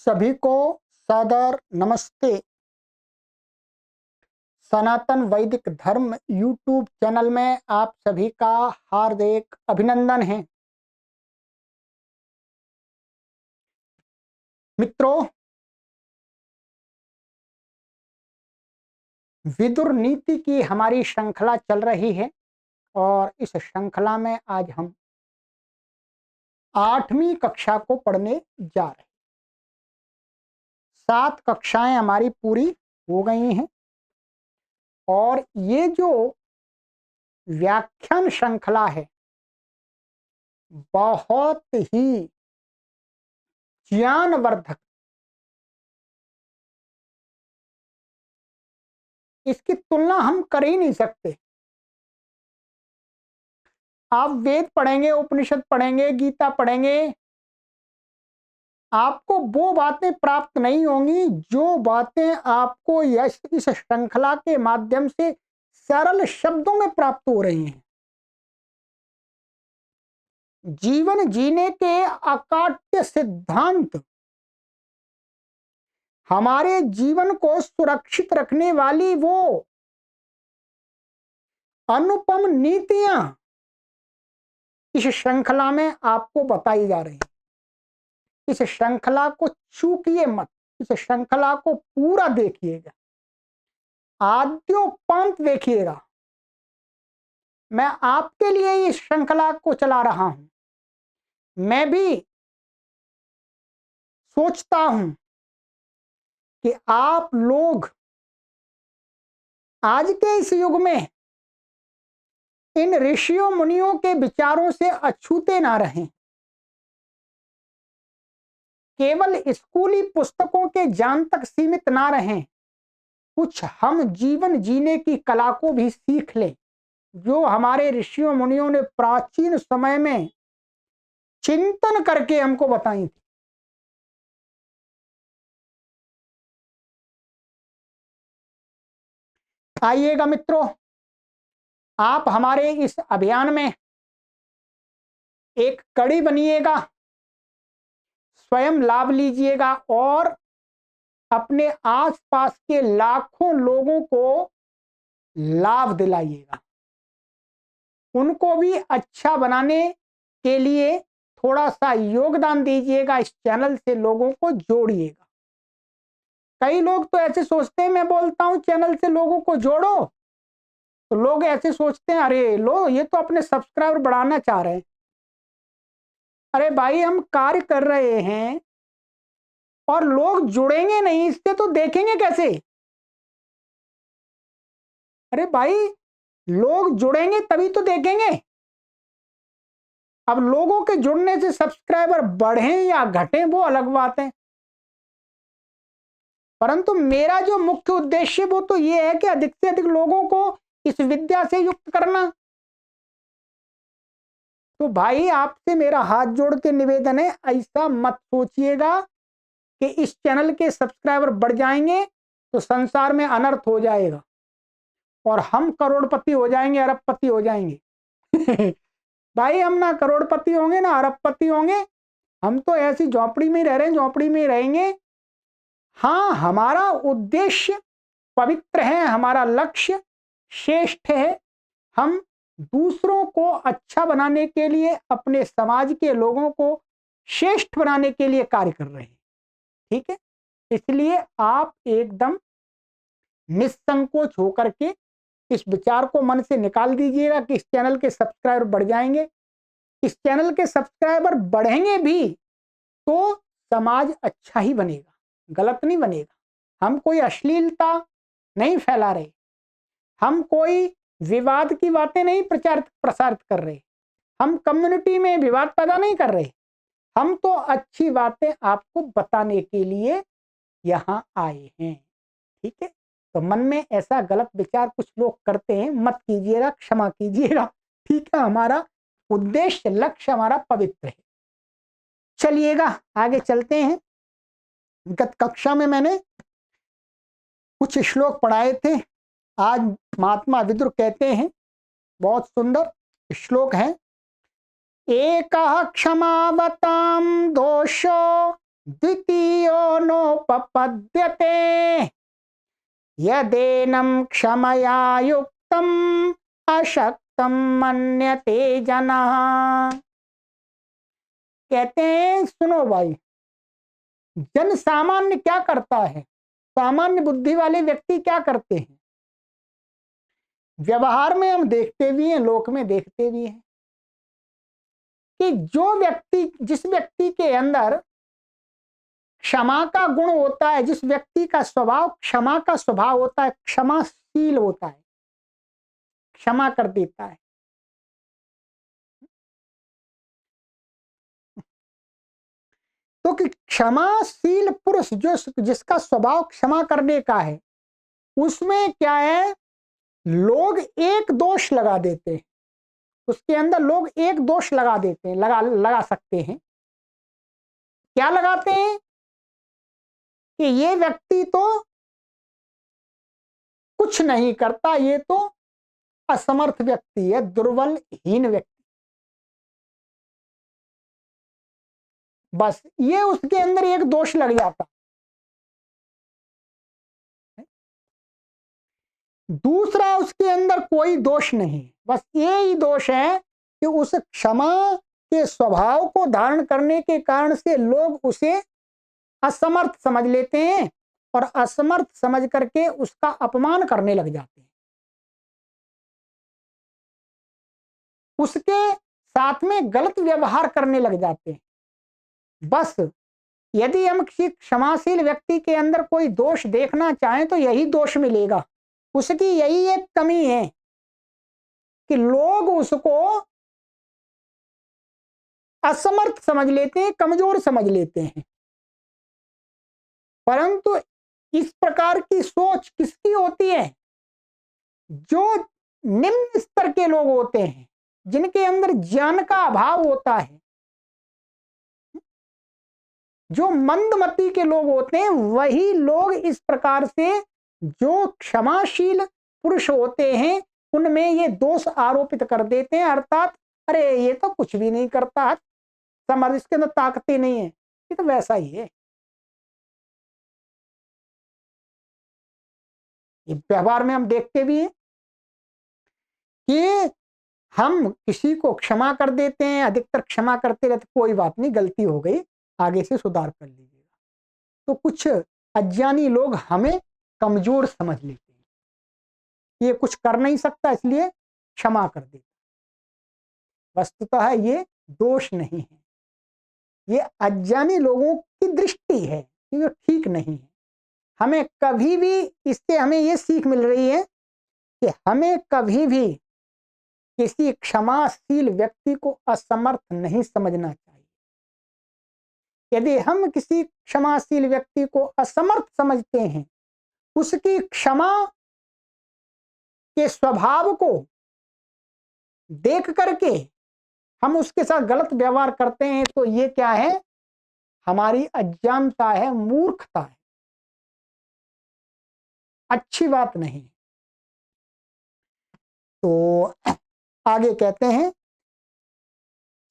सभी को सादर नमस्ते। सनातन वैदिक धर्म यूट्यूब चैनल में आप सभी का हार्दिक अभिनंदन है। मित्रों, विदुर नीति की हमारी श्रृंखला चल रही है और इस श्रृंखला में आज हम 8वीं कक्षा को पढ़ने जा रहे हैं। 7 कक्षाएं हमारी पूरी हो गई हैं और ये जो व्याख्यान श्रृंखला है बहुत ही ज्ञानवर्धक। इसकी तुलना हम कर ही नहीं सकते। आप वेद पढ़ेंगे, उपनिषद पढ़ेंगे, गीता पढ़ेंगे, आपको वो बातें प्राप्त नहीं होंगी जो बातें आपको इस श्रृंखला के माध्यम से सरल शब्दों में प्राप्त हो रही हैं। जीवन जीने के अकाट्य सिद्धांत, हमारे जीवन को सुरक्षित रखने वाली वो अनुपम नीतियां इस श्रृंखला में आपको बताई जा रही हैं। इस श्रृंखला को चूकिए मत, इस श्रृंखला को पूरा देखिएगा, आद्योपंत देखिएगा। मैं आपके लिए इस श्रृंखला को चला रहा हूं। मैं भी सोचता हूं कि आप लोग आज के इस युग में इन ऋषियों मुनियों के विचारों से अछूते ना रहें। केवल स्कूली पुस्तकों के ज्ञान तक सीमित ना रहें। कुछ हम जीवन जीने की कला को भी सीख लें जो हमारे ऋषियों मुनियों ने प्राचीन समय में चिंतन करके हमको बताई थी। आइएगा मित्रों, आप हमारे इस अभियान में एक कड़ी बनिएगा, स्वयं लाभ लीजिएगा और अपने आसपास के लाखों लोगों को लाभ दिलाइएगा। उनको भी अच्छा बनाने के लिए थोड़ा सा योगदान दीजिएगा। इस चैनल से लोगों को जोड़िएगा। कई लोग तो ऐसे सोचते हैं, मैं बोलता हूं चैनल से लोगों को जोड़ो, तो लोग ऐसे सोचते हैं अरे लो ये तो अपने सब्सक्राइबर बढ़ाना चाह रहे हैं। अरे भाई, हम कार्य कर रहे हैं और लोग जुड़ेंगे नहीं इससे तो देखेंगे कैसे? अरे भाई, लोग जुड़ेंगे तभी तो देखेंगे। अब लोगों के जुड़ने से सब्सक्राइबर बढ़े या घटे वो अलग बात है, परंतु मेरा जो मुख्य उद्देश्य वो तो ये है कि अधिक से अधिक लोगों को इस विद्या से युक्त करना। तो भाई, आपसे मेरा हाथ जोड़ के निवेदन है, ऐसा मत सोचिएगा कि इस चैनल के सब्सक्राइबर बढ़ जाएंगे तो संसार में अनर्थ हो जाएगा और हम करोड़पति हो जाएंगे, अरबपति हो जाएंगे। भाई, हम ना करोड़पति होंगे ना अरबपति होंगे। हम तो ऐसी झोपड़ी में रह रहे हैं, झोपड़ी में रहेंगे। हाँ, हमारा उद्देश्य पवित्र है, हमारा लक्ष्य श्रेष्ठ है। हम दूसरों को अच्छा बनाने के लिए, अपने समाज के लोगों को श्रेष्ठ बनाने के लिए कार्य कर रहे हैं। ठीक है, इसलिए आप एकदम निसंकोच होकर के इस विचार को मन से निकाल दीजिएगा कि इस चैनल के सब्सक्राइबर बढ़ जाएंगे। इस चैनल के सब्सक्राइबर बढ़ेंगे भी तो समाज अच्छा ही बनेगा, गलत नहीं बनेगा। हम कोई अश्लीलता नहीं फैला रहे, हम कोई विवाद की बातें नहीं प्रचारित प्रसारित कर रहे, हम कम्युनिटी में विवाद पैदा नहीं कर रहे। हम तो अच्छी बातें आपको बताने के लिए यहाँ आए हैं। ठीक है, तो मन में ऐसा गलत विचार कुछ लोग करते हैं, मत कीजिएगा, क्षमा कीजिएगा। ठीक है, हमारा उद्देश्य, लक्ष्य हमारा पवित्र है। चलिएगा आगे चलते हैं। गत कक्षा में मैंने कुछ श्लोक पढ़ाए थे। आज महात्मा विदुर कहते हैं, बहुत सुंदर श्लोक है। एकः क्षमावतां दोषो द्वितीयो नोपपद्यते यदेनं क्षमया युक्तम अशक्तम मन्यते जनः। कहते हैं सुनो भाई, जन सामान्य क्या करता है, सामान्य बुद्धि वाले व्यक्ति क्या करते हैं, व्यवहार में हम देखते भी हैं, लोक में देखते भी हैं कि जो व्यक्ति, जिस व्यक्ति के अंदर क्षमा का गुण होता है, जिस व्यक्ति का स्वभाव क्षमा का स्वभाव होता है, क्षमाशील होता है, क्षमा कर देता है, तो कि क्षमाशील पुरुष जो जिसका स्वभाव क्षमा करने का है, उसमें क्या है, लोग एक दोष लगा देते हैं, उसके अंदर लोग एक दोष लगा देते हैं, लगा सकते हैं। क्या लगाते हैं कि ये व्यक्ति तो कुछ नहीं करता, ये तो असमर्थ व्यक्ति है, दुर्बल हीन व्यक्ति, बस ये उसके अंदर एक दोष लग जाता। दूसरा उसके अंदर कोई दोष नहीं, बस ये ही दोष है कि उस क्षमा के स्वभाव को धारण करने के कारण से लोग उसे असमर्थ समझ लेते हैं और असमर्थ समझ करके उसका अपमान करने लग जाते हैं, उसके साथ में गलत व्यवहार करने लग जाते हैं। बस यदि हम किसी क्षमाशील व्यक्ति के अंदर कोई दोष देखना चाहें तो यही दोष मिलेगा, उसकी यही एक कमी है कि लोग उसको असमर्थ समझ लेते हैं, कमजोर समझ लेते हैं। परंतु इस प्रकार की सोच किसकी होती है, जो निम्न स्तर के लोग होते हैं, जिनके अंदर ज्ञान का अभाव होता है, जो मंदमती के लोग होते हैं, वही लोग इस प्रकार से जो क्षमाशील पुरुष होते हैं उनमें ये दोष आरोपित कर देते हैं, अर्थात अरे ये तो कुछ भी नहीं करता, समझ इसके अंदर ताकत ही नहीं है, ये तो वैसा ही है। ये व्यवहार में हम देखते भी हैं कि हम किसी को क्षमा कर देते हैं, अधिकतर क्षमा करते रहते, कोई बात नहीं, गलती हो गई, आगे से सुधार कर लीजिएगा। तो कुछ अज्ञानी लोग हमें कमजोर समझ लेते हैं, ये कुछ कर नहीं सकता इसलिए क्षमा कर देता। वस्तुतः ये दोष नहीं है, ये अज्ञानी लोगों की दृष्टि है, ये ठीक नहीं है। हमें कभी भी इससे हमें ये सीख मिल रही है कि हमें कभी भी किसी क्षमाशील व्यक्ति को असमर्थ नहीं समझना चाहिए। यदि हम किसी क्षमाशील व्यक्ति को असमर्थ समझते हैं, उसकी क्षमा के स्वभाव को देख करके हम उसके साथ गलत व्यवहार करते हैं, तो ये क्या है, हमारी अज्ञानता है, मूर्खता है, अच्छी बात नहीं। तो आगे कहते हैं,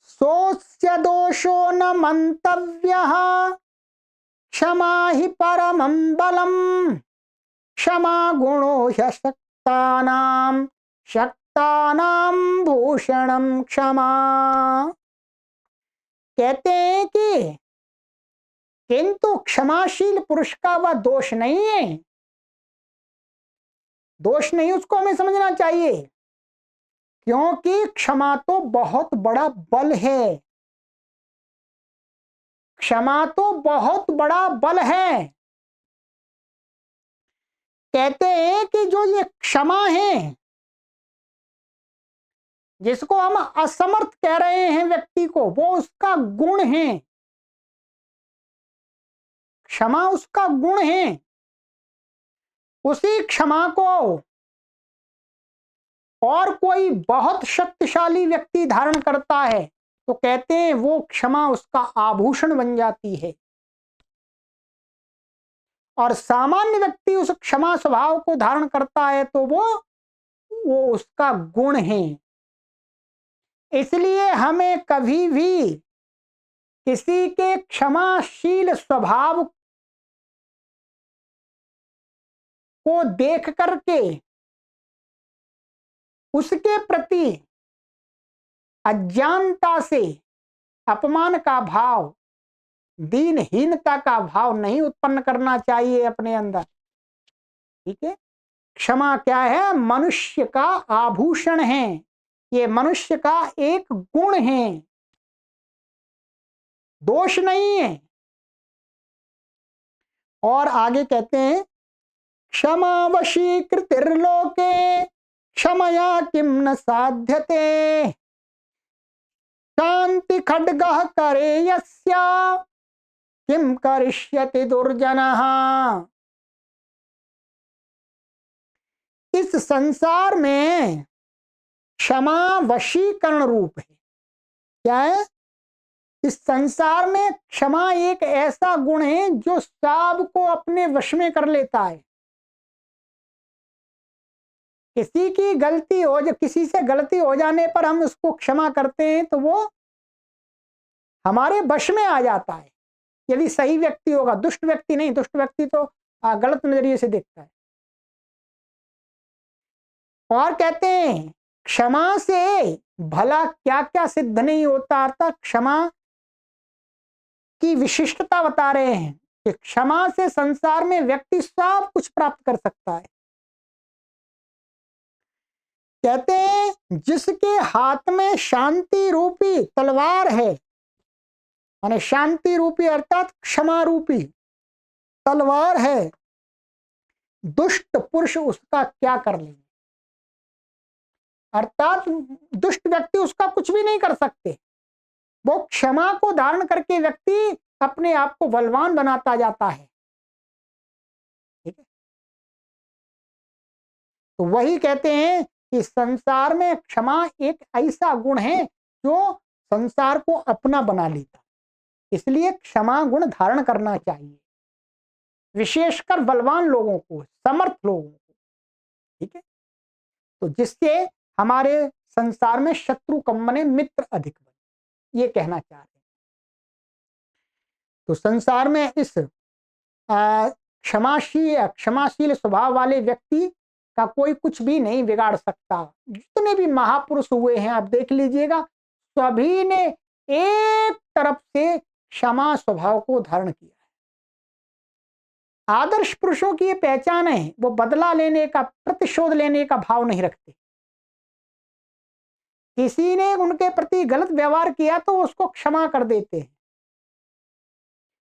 सोस्य दोषो न मंतव्यः क्षमा ही परमं बलम् क्षमा गुणो ह्यशक्तानां शक्तानां भूषणं क्षमा। कहते हैं कि किंतु क्षमाशील पुरुष का वह दोष नहीं है, दोष नहीं उसको हमें समझना चाहिए, क्योंकि क्षमा तो बहुत बड़ा बल है, क्षमा तो बहुत बड़ा बल है। कहते हैं कि जो ये क्षमा है, जिसको हम असमर्थ कह रहे हैं व्यक्ति को, वो उसका गुण है, क्षमा उसका गुण है। उसी क्षमा को और कोई बहुत शक्तिशाली व्यक्ति धारण करता है तो कहते हैं वो क्षमा उसका आभूषण बन जाती है, और सामान्य व्यक्ति उस क्षमा स्वभाव को धारण करता है तो वो उसका गुण है। इसलिए हमें कभी भी किसी के क्षमाशील स्वभाव को देख करके उसके प्रति अज्ञानता से अपमान का भाव, दीनहीनता का भाव नहीं उत्पन्न करना चाहिए अपने अंदर। ठीक है, क्षमा क्या है? मनुष्य का आभूषण है, ये मनुष्य का एक गुण है, दोष नहीं है। और आगे कहते हैं क्षमा वशीकृतिर्लोके क्षमया किम न साध्यते शांति खड्गः करे यस्या किम करिष्यति दुर्जनः। इस संसार में क्षमा वशीकरण रूप है। क्या है? इस संसार में क्षमा एक ऐसा गुण है जो सबको अपने वश में कर लेता है। किसी की गलती हो, जब किसी से गलती हो जाने पर हम उसको क्षमा करते हैं तो वो हमारे वश में आ जाता है, यदि सही व्यक्ति होगा, दुष्ट व्यक्ति नहीं। दुष्ट व्यक्ति तो गलत नजरिए से देखता है। और कहते हैं क्षमा से भला क्या क्या सिद्ध नहीं होता, अर्थात क्षमा की विशिष्टता बता रहे हैं कि क्षमा से संसार में व्यक्ति सब कुछ प्राप्त कर सकता है। कहते हैं जिसके हाथ में शांति रूपी तलवार है, माने शांति रूपी अर्थात क्षमा रूपी तलवार है, दुष्ट पुरुष उसका क्या कर लेंगे? अर्थात दुष्ट व्यक्ति उसका कुछ भी नहीं कर सकते। वो क्षमा को धारण करके व्यक्ति अपने आप को बलवान बनाता जाता है। ठीक है, तो वही कहते हैं कि संसार में क्षमा एक ऐसा गुण है जो संसार को अपना बना लेता, इसलिए क्षमा गुण धारण करना चाहिए, विशेषकर बलवान लोगों को, समर्थ लोगों को। ठीक है, तो जिससे हमारे संसार में शत्रु कम बने, मित्र अधिक बने, ये कहना चाह रहे हैं। तो संसार में इस क्षमाशील स्वभाव वाले व्यक्ति का कोई कुछ भी नहीं बिगाड़ सकता। जितने भी महापुरुष हुए हैं आप देख लीजिएगा, सभी ने एक तरफ से क्षमा स्वभाव को धारण किया है। आदर्श पुरुषों की ये पहचान है, वो बदला लेने का, प्रतिशोध लेने का भाव नहीं रखते। किसी ने उनके प्रति गलत व्यवहार किया तो उसको क्षमा कर देते हैं।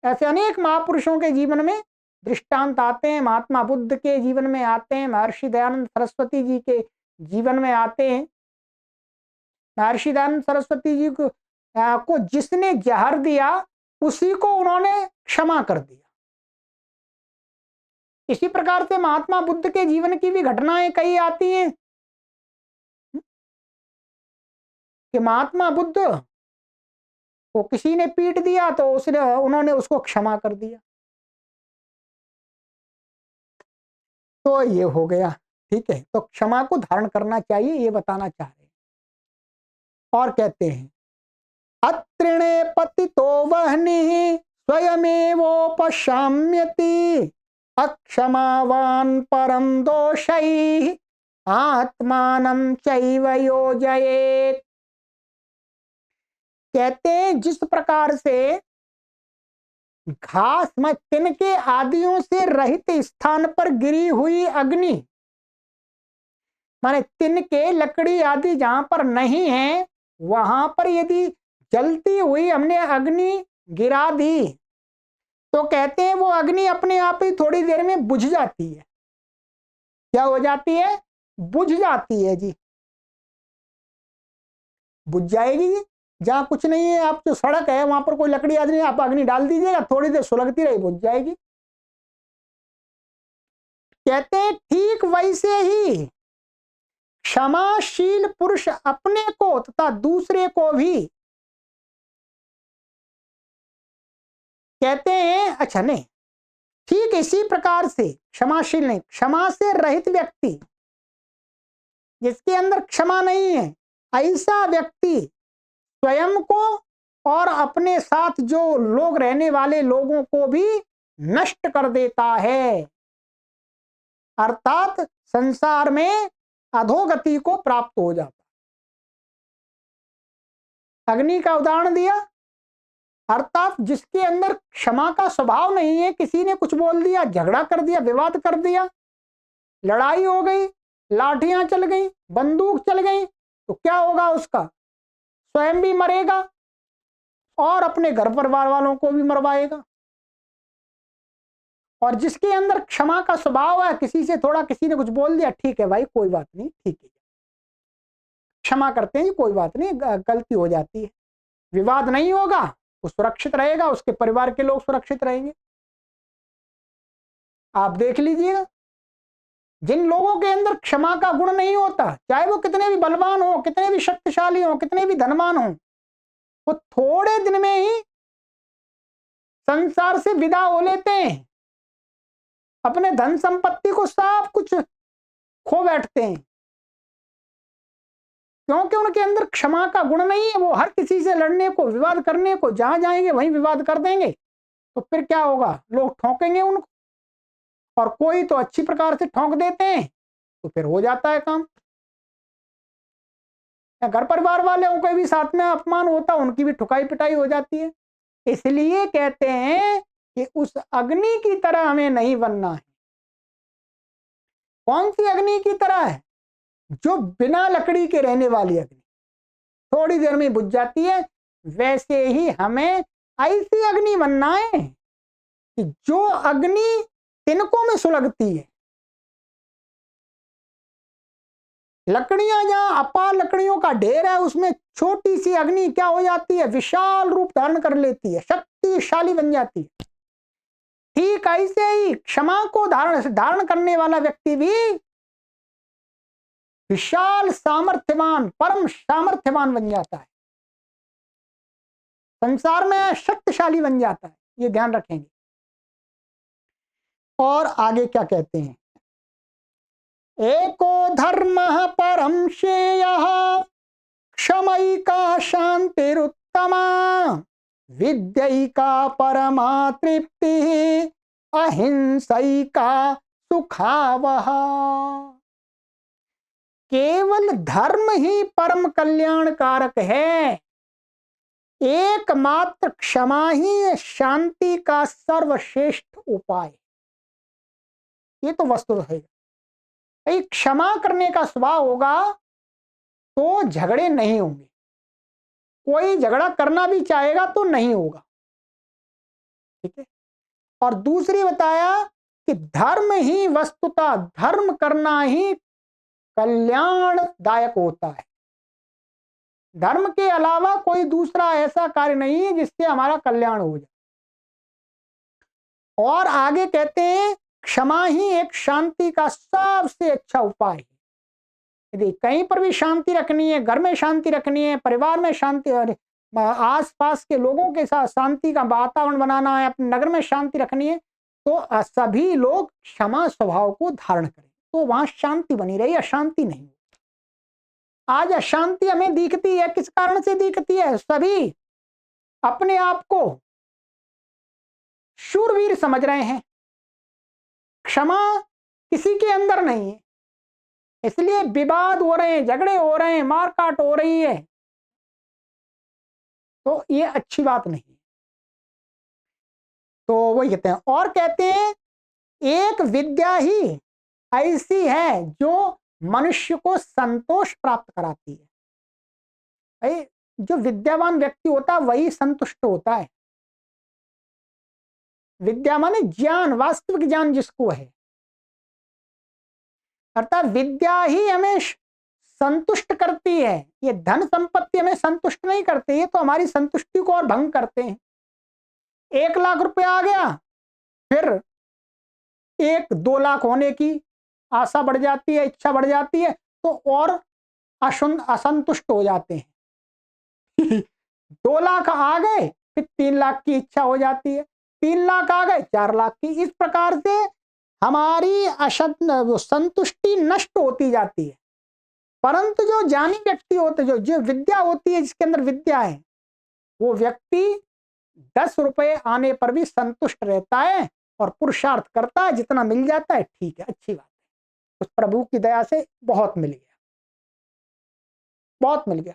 ऐसे अनेक महापुरुषों के जीवन में दृष्टांत आते हैं, महात्मा बुद्ध के जीवन में आते हैं, महर्षि दयानंद सरस्वती जी के जीवन में आते हैं। महर्षि दयानंद सरस्वती जी को जिसने जहर दिया उसी को उन्होंने क्षमा कर दिया। इसी प्रकार से महात्मा बुद्ध के जीवन की भी घटनाएं कई आती हैं कि महात्मा बुद्ध को किसी ने पीट दिया तो उन्होंने उसको क्षमा कर दिया। तो ये हो गया। ठीक है, तो क्षमा को धारण करना चाहिए, ये बताना चाह रहे हैं। और कहते हैं अत्रिणे पतितो वह्नि स्वयमेवोपशाम्यति अक्षमावान परम दोषैः आत्मानं चैव योजयेत्। कहते हैं जिस प्रकार से घास में तिनके आदियों से रहित स्थान पर गिरी हुई अग्नि, माने तिनके लकड़ी आदि जहां पर नहीं है वहां पर यदि जलती हुई हमने अग्नि गिरा दी तो कहते हैं वो अग्नि अपने आप ही थोड़ी देर में बुझ जाती है। क्या हो जाती है? बुझ जाती है जी, बुझ जाएगी। जहां कुछ नहीं है, आप जो सड़क है वहां पर कोई लकड़ी आदि नहीं, आप अग्नि डाल दीजिएगा, थोड़ी देर सुलगती रही, बुझ जाएगी। कहते हैं ठीक वैसे ही क्षमाशील पुरुष अपने को तथा दूसरे को भी, कहते हैं अच्छा नहीं, ठीक इसी प्रकार से क्षमाशील नहीं, क्षमा से रहित व्यक्ति जिसके अंदर क्षमा नहीं है, ऐसा व्यक्ति स्वयं को और अपने साथ जो लोग रहने वाले लोगों को भी नष्ट कर देता है, अर्थात संसार में अधोगति को प्राप्त हो जाता। अग्नि का उदाहरण दिया, अर्थात जिसके अंदर क्षमा का स्वभाव नहीं है, किसी ने कुछ बोल दिया, झगड़ा कर दिया, विवाद कर दिया, लड़ाई हो गई, लाठियां चल गई, बंदूक चल गई, तो क्या होगा उसका? स्वयं भी मरेगा और अपने घर परिवार वालों को भी मरवाएगा। और जिसके अंदर क्षमा का स्वभाव है, किसी से थोड़ा किसी ने कुछ बोल दिया, ठीक है भाई कोई बात नहीं, ठीक है, क्षमा करते हैं, कोई बात नहीं, गलती हो जाती है, विवाद नहीं होगा, वो सुरक्षित रहेगा, उसके परिवार के लोग सुरक्षित रहेंगे। आप देख लीजिएगा, जिन लोगों के अंदर क्षमा का गुण नहीं होता, चाहे वो कितने भी बलवान हो, कितने भी शक्तिशाली हो, कितने भी धनवान हो, वो थोड़े दिन में ही संसार से विदा हो लेते हैं, अपने धन संपत्ति को सब कुछ खो बैठते हैं, क्योंकि उनके अंदर क्षमा का गुण नहीं है। वो हर किसी से लड़ने को, विवाद करने को, जहां जाएंगे वहीं विवाद कर देंगे, तो फिर क्या होगा? लोग ठोकेंगे उनको, और कोई तो अच्छी प्रकार से ठोक देते हैं, तो फिर हो जाता है काम। घर परिवार वालों को भी साथ में अपमान होता, उनकी भी ठुकाई पिटाई हो जाती है। इसलिए कहते हैं कि उस अग्नि की तरह हमें नहीं बनना है। कौन सी अग्नि की तरह है? जो बिना लकड़ी के रहने वाली अग्नि, थोड़ी देर में बुझ जाती है। वैसे ही हमें ऐसी अग्नि बनना है कि जो अग्नि तिनकों में सुलगती है। लकड़ियां जहां अपार लकड़ियों का ढेर है, उसमें छोटी सी अग्नि क्या हो जाती है? विशाल रूप धारण कर लेती है, शक्तिशाली बन जाती है। ठीक ऐसे ही क्षमा को धारण करने वाला व्यक्ति भी विशाल सामर्थ्यवान, परम सामर्थ्यवान बन जाता है, संसार में शक्तिशाली बन जाता है। ये ध्यान रखेंगे। और आगे क्या कहते हैं? एको धर्म परम श्रेयः क्षमैका शांतिरुत्तमा विद्यैका परमा तृप्तिः अहिंसैका सुखावह। केवल धर्म ही परम कल्याणकारक है, एकमात्र क्षमा ही शांति का सर्वश्रेष्ठ उपाय। ये तो वस्तु है। क्षमा करने का स्वभाव होगा तो झगड़े नहीं होंगे, कोई झगड़ा करना भी चाहेगा तो नहीं होगा, ठीक है। और दूसरी बताया कि धर्म ही वस्तुतः, धर्म करना ही कल्याणदायक होता है। धर्म के अलावा कोई दूसरा ऐसा कार्य नहीं है जिससे हमारा कल्याण हो जाए। और आगे कहते हैं क्षमा ही एक शांति का सबसे अच्छा उपाय है। यदि कहीं पर भी शांति रखनी है, घर में शांति रखनी है, परिवार में शांति, और आसपास के लोगों के साथ शांति का वातावरण बनाना है, अपने नगर में शांति रखनी है, तो सभी लोग क्षमा स्वभाव को धारण करें, तो वहां शांति बनी रही, अशांति नहीं। आज अशांति हमें दिखती है, किस कारण से दिखती है? सभी अपने आप को शूरवीर समझ रहे हैं, क्षमा किसी के अंदर नहीं है, इसलिए विवाद हो रहे हैं, झगड़े हो रहे हैं, मारकाट हो रही है, तो ये अच्छी बात नहीं। तो वही कहते हैं। और कहते हैं एक विद्या ही ऐसी है जो मनुष्य को संतोष प्राप्त कराती है। जो विद्यावान व्यक्ति होता है वही संतुष्ट होता है। विद्या माने ज्ञान, वास्तविक ज्ञान जिसको है, अर्थात विद्या ही हमें संतुष्ट करती है। ये धन संपत्ति हमें संतुष्ट नहीं करती, ये तो हमारी संतुष्टि को और भंग करते हैं। 1 लाख रुपया आ गया, फिर 1-2 लाख होने की आशा बढ़ जाती है, इच्छा बढ़ जाती है, तो और असंतुष्ट हो जाते हैं। 2 लाख आ गए, फिर 3 लाख की इच्छा हो जाती है, 3 लाख आ गए, 4 लाख की। इस प्रकार से हमारी संतुष्टि नष्ट होती जाती है। परंतु जो ज्ञानी व्यक्ति होते, जो विद्या होती है, जिसके अंदर विद्या है, वो व्यक्ति 10 रुपए आने पर भी संतुष्ट रहता है और पुरुषार्थ करता है, जितना मिल जाता है ठीक है, अच्छी बात है, उस प्रभु की दया से बहुत मिल गया, बहुत मिल गया।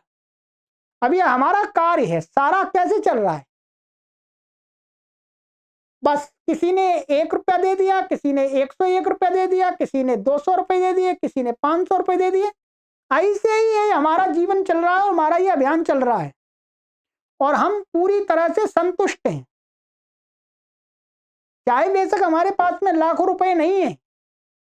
अब ये हमारा कार्य है, सारा कैसे चल रहा है, बस किसी ने 1 रुपया दे दिया, किसी ने 101 रुपया दे दिया, किसी ने 200 रुपए दे दिए, किसी ने 500 रुपए दे दिए। ऐसे ही है हमारा जीवन चल रहा है, हमारा ये अभियान चल रहा है और हम पूरी तरह से संतुष्ट हैं। चाहे बेशक हमारे पास में लाखों रुपए नहीं है,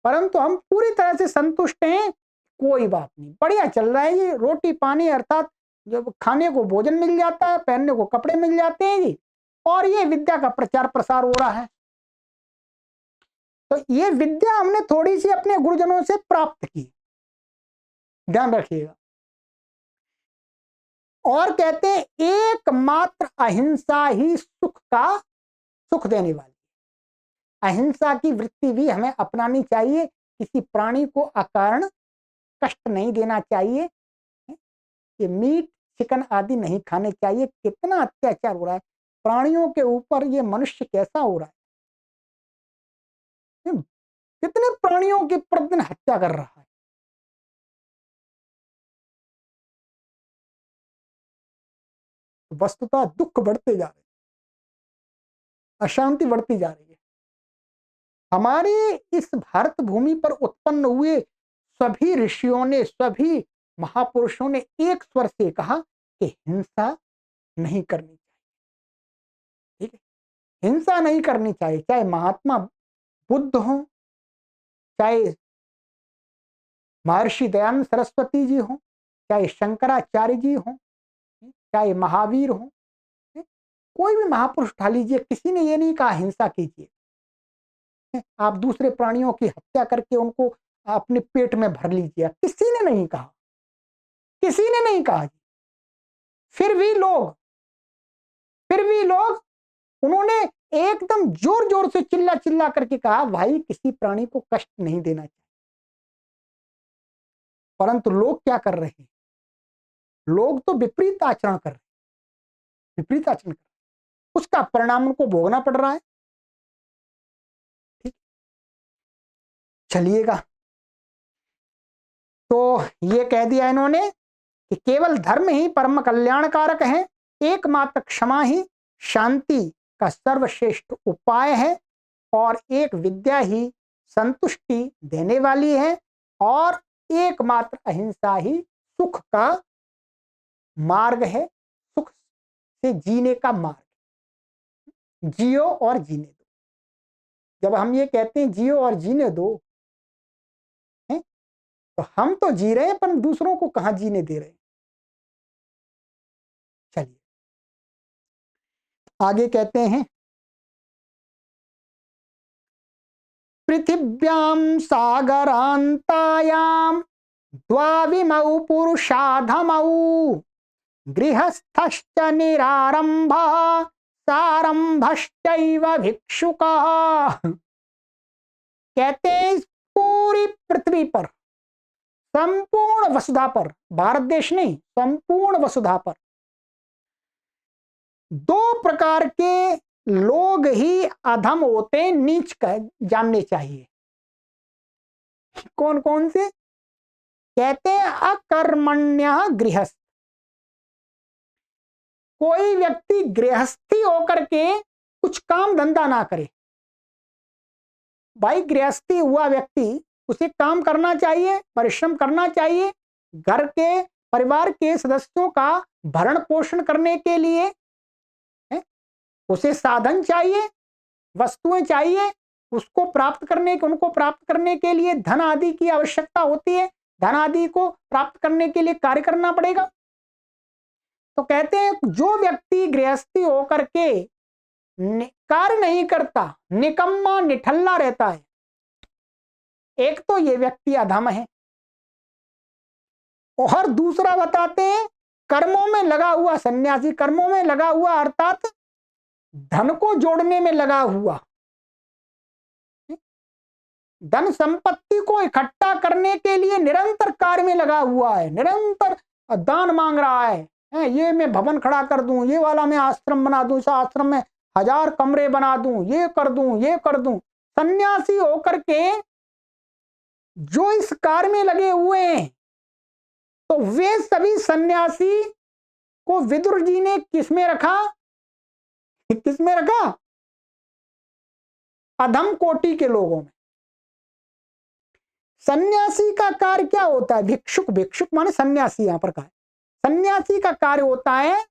परंतु हम पूरी तरह से संतुष्ट हैं, कोई बात नहीं, बढ़िया चल रहा है ये, रोटी पानी अर्थात जब खाने को भोजन मिल जाता है, पहनने को कपड़े मिल जाते हैं जी, और ये विद्या का प्रचार प्रसार हो रहा है। तो ये विद्या हमने थोड़ी सी अपने गुरुजनों से प्राप्त की, ध्यान रखिएगा। और कहते हैं एकमात्र अहिंसा ही सुख देने वाली। अहिंसा की वृत्ति भी हमें अपनानी चाहिए, किसी प्राणी को अकारण कष्ट नहीं देना चाहिए, ये मीट चिकन आदि नहीं खाने चाहिए। कितना अत्याचार हो रहा है प्राणियों के ऊपर, ये मनुष्य कैसा हो रहा है, कितने प्राणियों की प्रतिदिन हत्या कर रहा है। वस्तुतः दुख बढ़ते जा रहे हैं, अशांति बढ़ती जा रही है। हमारे इस भारत भूमि पर उत्पन्न हुए सभी ऋषियों ने, सभी महापुरुषों ने एक स्वर से कहा कि हिंसा नहीं करनी चाहिए, ठीक है, हिंसा नहीं करनी चाहिए। चाहे महात्मा बुद्ध हो, चाहे महर्षि दयानंद सरस्वती जी हो, चाहे शंकराचार्य जी हो, चाहे महावीर हो, कोई भी महापुरुष उठा लीजिए, किसी ने ये नहीं कहा हिंसा कीजिए, आप दूसरे प्राणियों की हत्या करके उनको अपने पेट में भर लीजिए, किसी ने नहीं कहा, किसी ने नहीं कहा। फिर भी लोग उन्होंने एकदम जोर जोर से चिल्ला चिल्ला करके कहा भाई किसी प्राणी को कष्ट नहीं देना चाहिए। परंतु लोग क्या कर रहे हैं, लोग तो विपरीत आचरण कर रहे हैं, विपरीत आचरण कर रहे हैं, उसका परिणाम उनको भोगना पड़ रहा है। ठीक, चलिएगा। तो ये कह दिया इन्होंने कि केवल धर्म ही परम कल्याणकारक है, एकमात्र क्षमा ही शांति का सर्वश्रेष्ठ उपाय है, और एक विद्या ही संतुष्टि देने वाली है, और एकमात्र अहिंसा ही सुख का मार्ग है, सुख से जीने का मार्ग। जियो और जीने दो। जब हम ये कहते हैं जियो और जीने दो, तो हम तो जी रहे हैं पर दूसरों को कहां जीने दे रहे हैं। चलिए आगे कहते हैं, पृथिव्यां सागरांतायां द्वाविमौ पुरुषाधमौ गृहस्थश्च निरारंभः सारंभश्चैव भिक्षुकः। कहते हैं पूरी पृथ्वी पर, संपूर्ण वसुधा पर, भारत देश नहीं, संपूर्ण वसुधा पर 2 प्रकार के लोग ही अधम होते, नीच का जानने चाहिए। कौन कौन से? कहते हैं अकर्मण्य गृहस्थ। कोई व्यक्ति गृहस्थी होकर के कुछ काम धंधा ना करे। भाई गृहस्थी हुआ व्यक्ति, उसे काम करना चाहिए, परिश्रम करना चाहिए, घर के परिवार के सदस्यों का भरण पोषण करने के लिए उसे साधन चाहिए, वस्तुएं चाहिए, उसको प्राप्त करने के, उनको प्राप्त करने के लिए धन आदि की आवश्यकता होती है, धन आदि को प्राप्त करने के लिए कार्य करना पड़ेगा। तो कहते हैं जो व्यक्ति गृहस्थी होकर के कार्य नहीं करता, निकम्मा निठल्ला रहता है, एक तो ये व्यक्ति अधम है, और दूसरा बताते हैं कर्मों में लगा हुआ सन्यासी, कर्मों में लगा हुआ अर्थात धन को जोड़ने में लगा हुआ, धन संपत्ति को इकट्ठा करने के लिए निरंतर कार्य में लगा हुआ है, निरंतर दान मांग रहा है, है, ये मैं भवन खड़ा कर दूं, ये वाला मैं आश्रम बना दूं, इस आश्रम में 1000 कमरे बना दूं, ये कर दूं, ये कर दूं। सन्यासी होकर के जो इस कार्य में लगे हुए हैं, तो वे सभी सन्यासी को विदुर जी ने किस में रखा? किस में रखा? अधम कोटि के लोगों में। सन्यासी का कार्य क्या होता है? भिक्षुक, भिक्षुक माने सन्यासी, यहां पर कहा है सन्यासी का कार्य होता है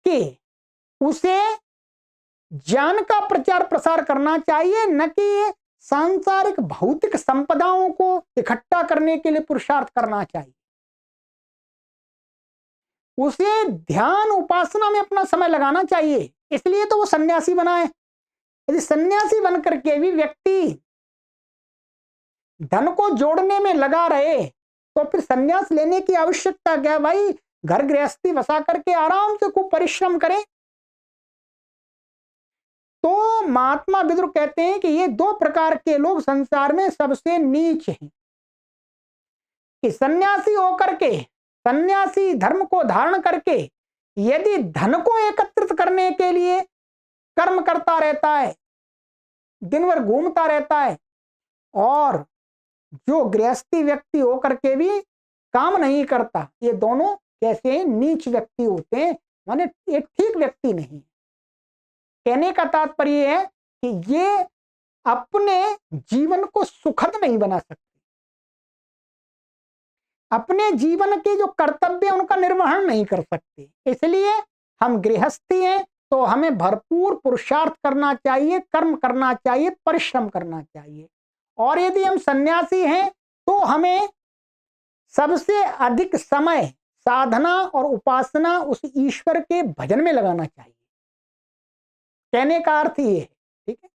कि उसे ज्ञान का प्रचार प्रसार करना चाहिए, न कि सांसारिक भौतिक संपदाओं को इकट्ठा करने के लिए पुरुषार्थ करना चाहिए। उसे ध्यान उपासना में अपना समय लगाना चाहिए, इसलिए तो वो सन्यासी बना है। यदि सन्यासी बनकर के भी व्यक्ति धन को जोड़ने में लगा रहे तो फिर सन्यास लेने की आवश्यकता क्या है भाई? घर गृहस्थी बसा करके आराम से खूब परिश्रम करें। तो महात्मा विदुर कहते हैं कि ये 2 प्रकार के लोग संसार में सबसे नीच हैं। कि सन्यासी होकर के, सन्यासी धर्म को धारण करके यदि धन को एकत्रित करने के लिए कर्म करता रहता है, दिन भर घूमता रहता है, और जो गृहस्थी व्यक्ति होकर के भी काम नहीं करता, ये दोनों कैसे नीच व्यक्ति होते हैं, माने एक ठीक व्यक्ति नहीं। कहने का तात्पर्य है कि ये अपने जीवन को सुखद नहीं बना सकते, अपने जीवन के जो कर्तव्य उनका निर्वहन नहीं कर सकते। इसलिए हम गृहस्थी हैं तो हमें भरपूर पुरुषार्थ करना चाहिए, कर्म करना चाहिए, परिश्रम करना चाहिए। और यदि हम सन्यासी हैं तो हमें सबसे अधिक समय साधना और उपासना उस ईश्वर के भजन में लगाना चाहिए। कहने का अर्थ ये है, ठीक है।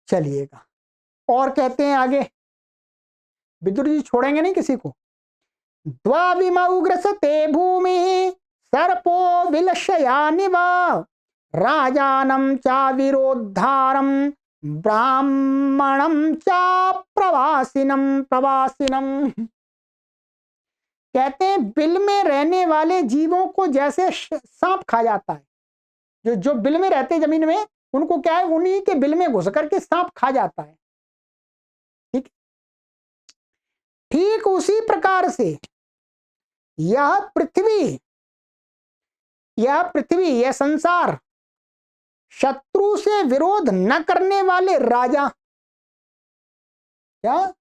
चलिएगा, और कहते हैं आगे, विदुर जी छोड़ेंगे नहीं किसी को। द्वाविमौग्रसते भूमि सर्पो विलशयानिव राजानं चा विरोद्धारं ब्राह्मणं चा प्रवासिनम। कहते हैं बिल में रहने वाले जीवों को जैसे सांप खा जाता है, जो बिल में रहते जमीन में, उनको क्या है, उन्हीं के बिल में घुस करके सांप खा जाता है। ठीक उसी प्रकार से यह पृथ्वी, यह संसार शत्रु से विरोध न करने वाले राजा, क्या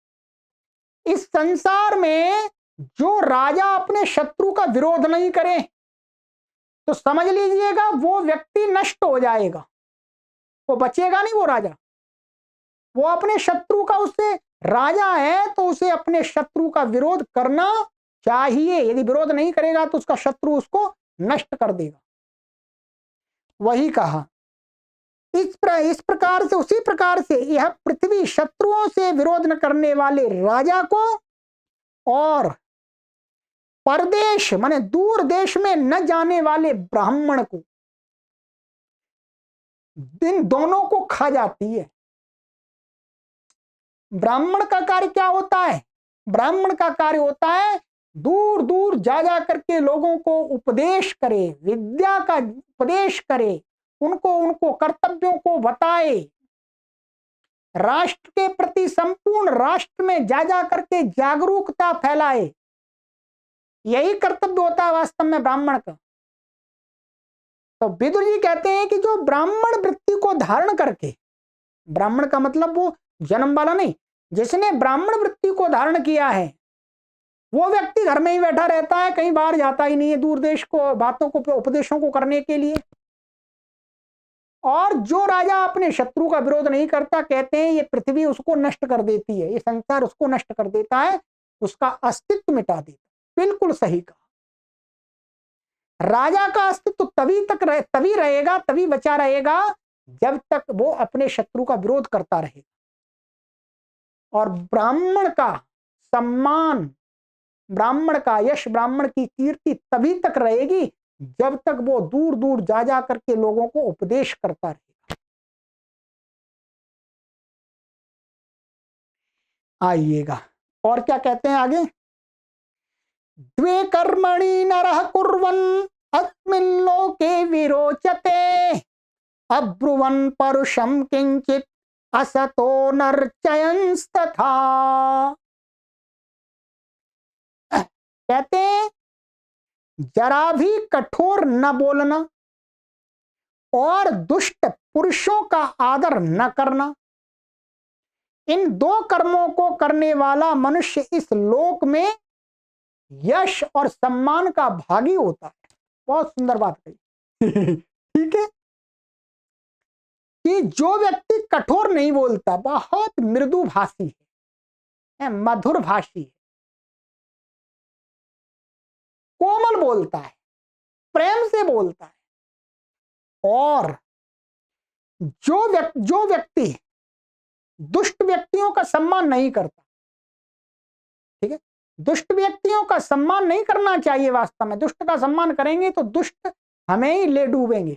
इस संसार में जो राजा अपने शत्रु का विरोध नहीं करे तो समझ लीजिएगा वो व्यक्ति नष्ट हो जाएगा, वो बचेगा नहीं। वो राजा, वो अपने शत्रु का, उससे राजा है तो उसे अपने शत्रु का विरोध करना चाहिए। यदि विरोध नहीं करेगा तो उसका शत्रु उसको नष्ट कर देगा। वही कहा इस प्रकार से, उसी प्रकार से यह पृथ्वी शत्रुओं से विरोध न करने वाले राजा को और परदेश माने दूर देश में न जाने वाले ब्राह्मण को, इन दोनों को खा जाती है। ब्राह्मण का कार्य क्या होता है? ब्राह्मण का कार्य होता है दूर दूर जा जा करके लोगों को उपदेश करे, विद्या का उपदेश करे, उनको कर्तव्यों को बताए, राष्ट्र के प्रति संपूर्ण राष्ट्र में जा जा करके जागरूकता फैलाए। यही कर्तव्य होता है वास्तव में ब्राह्मण का। तो विदुर जी कहते हैं कि जो ब्राह्मण वृत्ति को धारण करके, ब्राह्मण का मतलब वो जन्म वाला नहीं, जिसने ब्राह्मण वृत्ति को धारण किया है वो व्यक्ति घर में ही बैठा रहता है, कहीं बाहर जाता ही नहीं है दूर देश को बातों को, उपदेशों को करने के लिए। और जो राजा अपने शत्रु का विरोध नहीं करता, कहते हैं ये पृथ्वी उसको नष्ट कर देती है, ये संसार उसको नष्ट कर देता है, उसका अस्तित्व मिटा देता। बिल्कुल सही कहा। राजा का अस्तित्व तभी रहेगा, तभी बचा रहेगा जब तक वो अपने शत्रु का विरोध करता रहेगा। और ब्राह्मण का सम्मान, ब्राह्मण का यश, ब्राह्मण की कीर्ति तभी तक रहेगी जब तक वो दूर दूर जा जा करके लोगों को उपदेश करता रहेगा। आइएगा, और क्या कहते हैं आगे। द्वे कर्मणि नरः कुर्वन् अस्मिन् लोके विरोचते अब्रुवन् परुषं किंचित असतो नर्चयंस्तथा। कहते हैं जरा भी कठोर न बोलना और दुष्ट पुरुषों का आदर न करना, इन दो कर्मों को करने वाला मनुष्य इस लोक में यश और सम्मान का भागी होता है। बहुत सुंदर बात कही। ठीक है कि जो व्यक्ति कठोर नहीं बोलता, बहुत मृदु भाषी है, मधुर भाषी है, कोमल बोलता है, प्रेम से बोलता है, और जो व्यक्ति दुष्ट व्यक्तियों का सम्मान नहीं करता, ठीक है, दुष्ट व्यक्तियों का सम्मान नहीं करना चाहिए। वास्तव में दुष्ट का सम्मान करेंगे तो दुष्ट हमें ही ले डूबेंगे,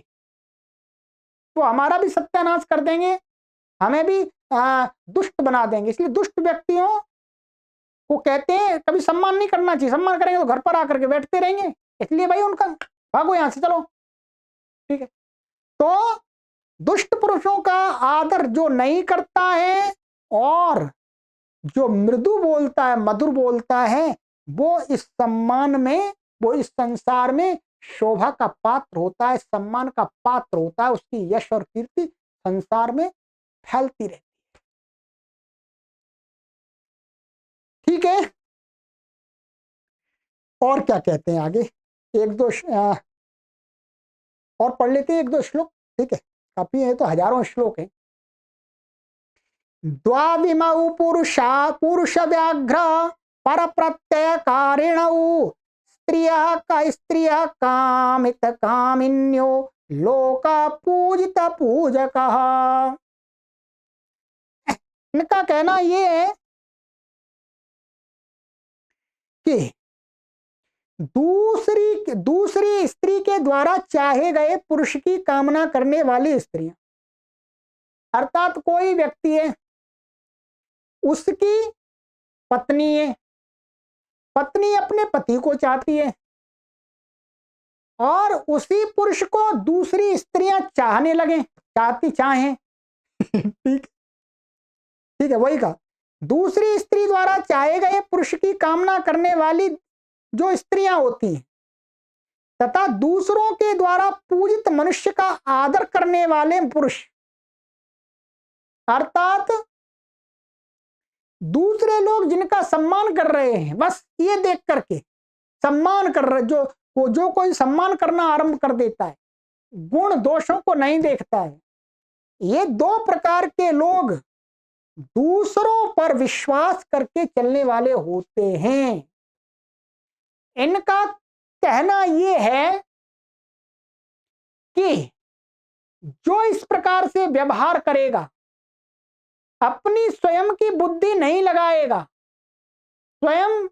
तो हमारा भी सत्यानाश कर देंगे, हमें भी दुष्ट बना देंगे। इसलिए दुष्ट व्यक्तियों को कहते हैं कभी सम्मान नहीं करना चाहिए। सम्मान करेंगे तो घर पर आकर के बैठते रहेंगे, इसलिए भाई उनका भागो यहां से, चलो। ठीक है, तो दुष्ट पुरुषों का आदर जो नहीं करता है और जो मृदु बोलता है, मधुर बोलता है, वो इस सम्मान में, वो इस संसार में शोभा का पात्र होता है, सम्मान का पात्र होता है। उसकी यश और कीर्ति संसार में फैलती रहती है। ठीक है, और क्या कहते हैं आगे, एक दो और पढ़ लेते हैं, एक दो श्लोक। ठीक है, काफी है, तो हजारों श्लोक है। द्वाविमौ पुरुष व्याघ्र पर प्रत्यय कारिणौ स्त्रियः कामित कामिन्यो लोका पूजित पूजकः। इनका कहना ये है कि दूसरी स्त्री के द्वारा चाहे गए पुरुष की कामना करने वाली स्त्रियां, अर्थात कोई व्यक्ति है, उसकी पत्नी है, पत्नी अपने पति को चाहती है और उसी पुरुष को दूसरी स्त्रियां चाहने लगे, चाहें। ठीक है, वही कहा, दूसरी स्त्री द्वारा चाहे गए पुरुष की कामना करने वाली जो स्त्रियां होती हैं तथा दूसरों के द्वारा पूजित मनुष्य का आदर करने वाले पुरुष, अर्थात दूसरे लोग जिनका सम्मान कर रहे हैं, बस ये देख करके सम्मान कर रहे, जो कोई सम्मान करना आरंभ कर देता है, गुण दोषों को नहीं देखता है, ये दो प्रकार के लोग दूसरों पर विश्वास करके चलने वाले होते हैं। इनका कहना यह है कि जो इस प्रकार से व्यवहार करेगा, अपनी स्वयं की बुद्धि नहीं लगाएगा, स्वयं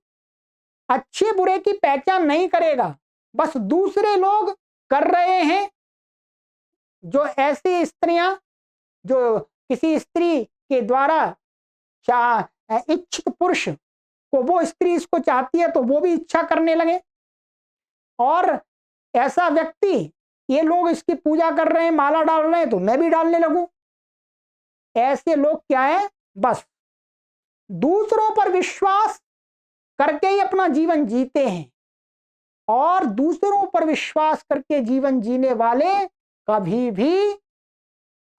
अच्छे बुरे की पहचान नहीं करेगा, बस दूसरे लोग कर रहे हैं, जो ऐसी स्त्रियां जो किसी स्त्री के द्वारा इच्छित पुरुष को, वो स्त्री इसको चाहती है तो वो भी इच्छा करने लगे, और ऐसा व्यक्ति, ये लोग इसकी पूजा कर रहे हैं, माला डाल रहे हैं तो मैं भी डालने लगूं। ऐसे लोग क्या है, बस दूसरों पर विश्वास करके ही अपना जीवन जीते हैं, और दूसरों पर विश्वास करके जीवन जीने वाले कभी भी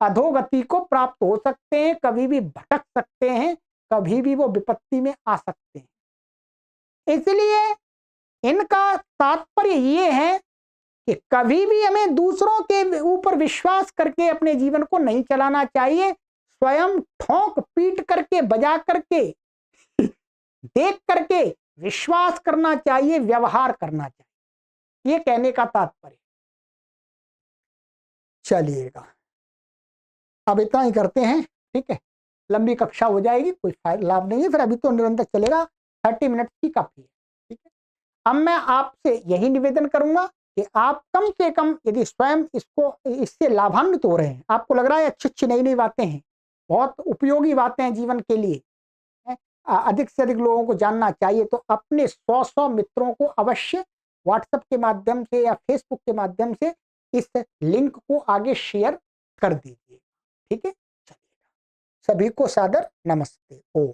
अधोगति को प्राप्त हो सकते हैं, कभी भी भटक सकते हैं, कभी भी वो विपत्ति में आ सकते हैं। इसलिए इनका तात्पर्य ये है कि कभी भी हमें दूसरों के ऊपर विश्वास करके अपने जीवन को नहीं चलाना चाहिए, स्वयं ठोंक पीट करके, बजा करके, देख करके विश्वास करना चाहिए, व्यवहार करना चाहिए, ये कहने का तात्पर्य। चलिएगा, अब इतना ही करते हैं। ठीक है, लंबी कक्षा हो जाएगी, कोई लाभ नहीं है, फिर अभी तो निरंतर चलेगा, 30 मिनट की काफी है। ठीक है, अब मैं आपसे यही निवेदन करूंगा कि आप कम से कम, यदि स्वयं इससे लाभान्वित हो रहे हैं, आपको लग रहा है अच्छी अच्छी नई नई बातें हैं, बहुत उपयोगी बातें हैं जीवन के लिए, अधिक से अधिक लोगों को जानना चाहिए तो अपने 100 मित्रों को अवश्य व्हाट्सएप के माध्यम से या फेसबुक के माध्यम से इस लिंक को आगे शेयर कर दीजिए। ठीक है, चलिए, सभी को सादर नमस्ते। ओम।